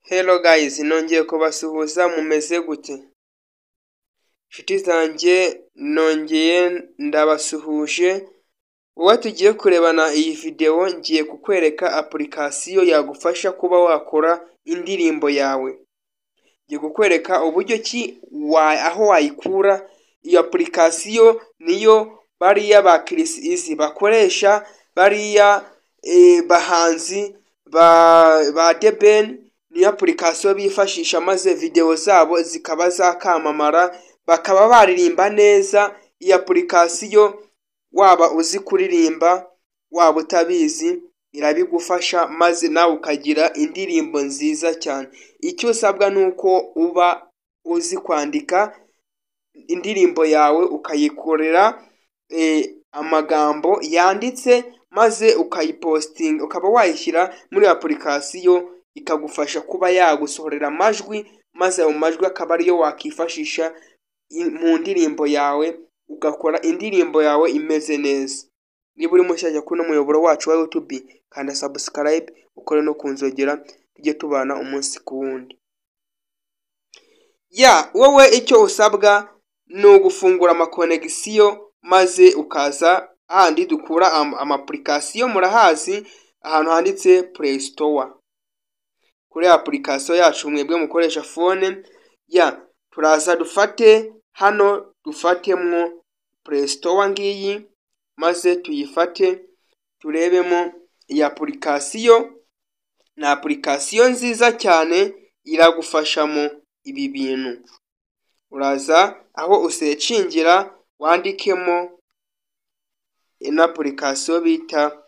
Hello guys, nongeye kubasuhuza mumeze gute? Nshuti zanjye nongeye ndabasuhuje. Uwo tugiye kurebana iyi video ngiye kukwereka application yagufasha kuba wakora indirimbo yawe. Ngiye kukwereka uburyo ki aho wayikura. Iyo application niyo bariya ba Chris Easy bakoresha, bariya bahanzi ba Deben. Ni application bifashisha maze video zabo zikaba zakamamara, bakaba baririmba neza. Iyi application waba uzi kuririmba waba utabizi irabigufasha maze nawe ukagira indirimbo nziza cyane. Icyo usabwa nuko uba uzi kwandika indirimbo yawe ukayikorera amagambo yanditse maze ukayiposting, ukaba wayishyira muri application ikagufasha kuba yagusohorera amajwi maze ayo majwi akaba ariyo wakifashisha mu ndirimbo yawe ugakora indirimbo yawe imeze neza. Niba uri mushyashya kuri umuyoboro wacu wa YouTube kanda subscribe ukore no kunzogera tujye tubana umunsi ku wundi. Wowe icyo usabwa ni ugufungura amakonegisiyo maze ukaza ahandi dukura application. Murahazi ahantu handitse Play Store. Kuri application yacu mwebwe mukoresha phone turaza dufate hano, dufatemo Play Store ngiyi maze tuyifate turebemo iyi application. Na application nziza cyane iragufashamo ibi bintu. Uraza aho usearchingira wandikemo ina application bita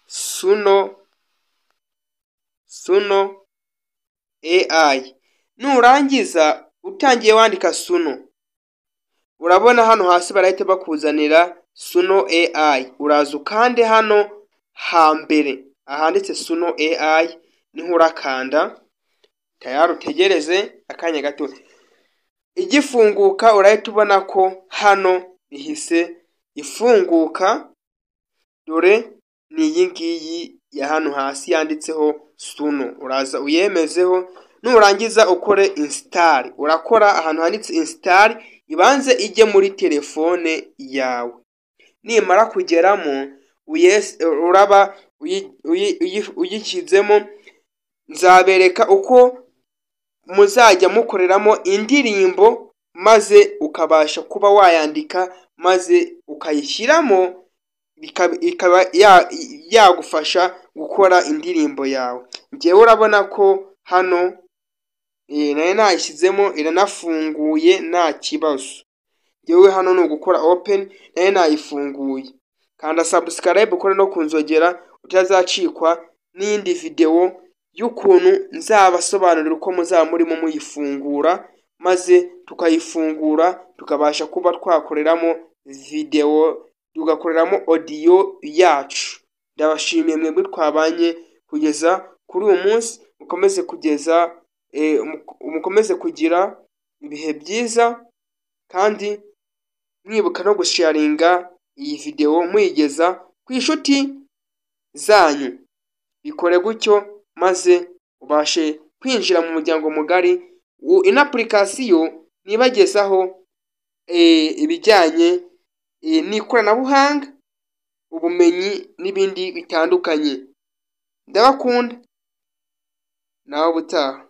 Suno AI. Nurangiza utangiye wandika Suno, urabona hano hasi barahita bakuzanira Suno AI. Uraza ukande hano hambere ahanditse Suno AI, niho urakanda tayari utegereze akanya gato. Igifunguka urahita ubona ko hano ihise ifunguka. Dore ni iyi ngiyi ya hano hasi yanditseho Suno. Uraza uyemezeho, nurangiza ukore install. Urakora ahantu handitse install, ibanze ijye muri telefone yawe. Nimara kugeramo uraba uyikizemo, nzabereka uko muzajya mukoreramo indirimbo maze ukabasha kuba wayandika maze ukayishyiramo, ikaba yagufasha gukora indirimbo yawe. Ngewe urabona ko hano nayo nayishyizemo iranafunguye nta kibazo. Ngewe hano ni ugukora open, nayo nayifunguye. Kanda subscribe ukore no kunzogera utazacikwa n'indi video y'ukuntu nzabasobanurira uko muzaba murimo muyifungura maze tukayifungura tukabasha kuba twakoreramo video, tugakoreramo audio yacu. Ndabashimiye mwebwe twabanye kugeza kuri uyu munsi. Mukomeze kugira ibihe byiza kandi mwibuka no gusharinga iyi video muyigeza ku inshuti zanyu. Bikore gutyo maze ubashe kwinjira mu muryango mugari. Ina application nibagezaho ibijyanye n'ikoranabuhanga, ubumenyi n'ibindi bitandukanye. Ndabakunda nawe ubutaha.